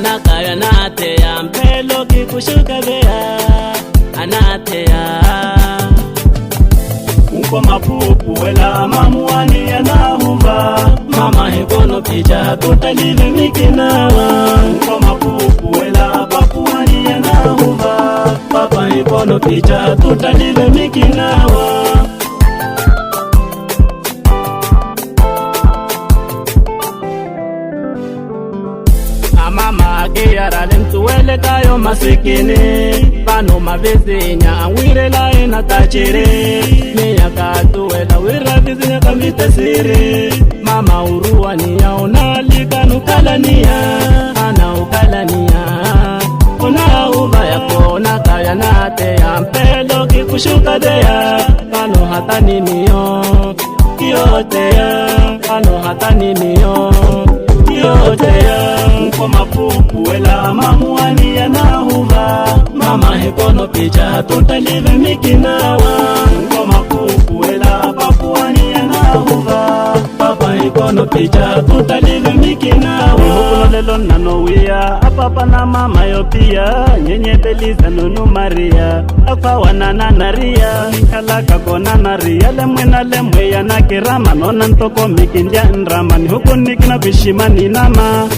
kona kaya natea mpelo kikushuka bea anatea Uko mapupu wela mamuani yanahuva mama hikono picha tutalile mikinawa Uko mapupu wela papuani yanahuva papa hikono picha tutalile mikinawa mama kiyara lemtuwele kayo masikini pano mavizinya awire lae na tachiri miya katuwela wira vizinya kamvita siri mama uruwa niya unalika nukalania ana ukalania una uva ya kona kaya nate ya mpelo kikushuka deya pano hata niniyo kiyoteya pano hata niniyo kiyoteya Uko mapupu wela mamuani yanahuva mama hikono picha tutalive mikinawa Uko mapupu wela papuani yanahuva papa hikono picha tutalive mikinawa Hukuno lelo nanowia apapa na mama yopia nyenye Beliza nunu Maria akwa wanana naria kalaka kona naria lemwe ya nakirama nona ntoko mikindia nramani huku nikina bishimani nama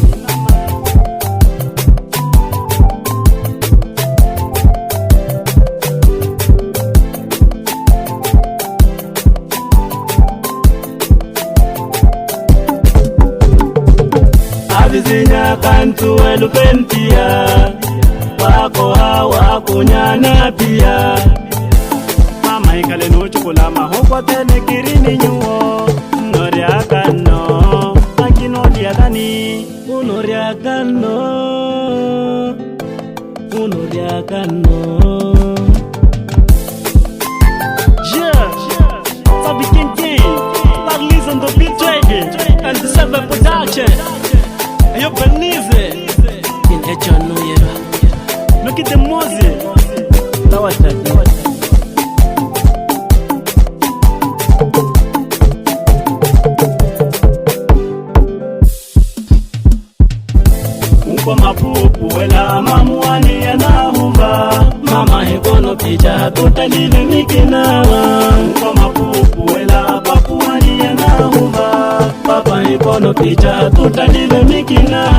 Avizinya kantu elupentia wako hawa kunyana pia mama ikale nuchukula mahoko tene kirini nyuo noria kano akino diadani unoria kano yeah Sabi King Parlise on the beat dragon and the 7 production Ayo Belize in Echano Look at the Moses Tawata Uko mapupu wela mamuani yanahuva mama hikono picha tutalive mikinawa Uko mapupu wela papuani yanahuva papa hikono picha tutalive mikinawa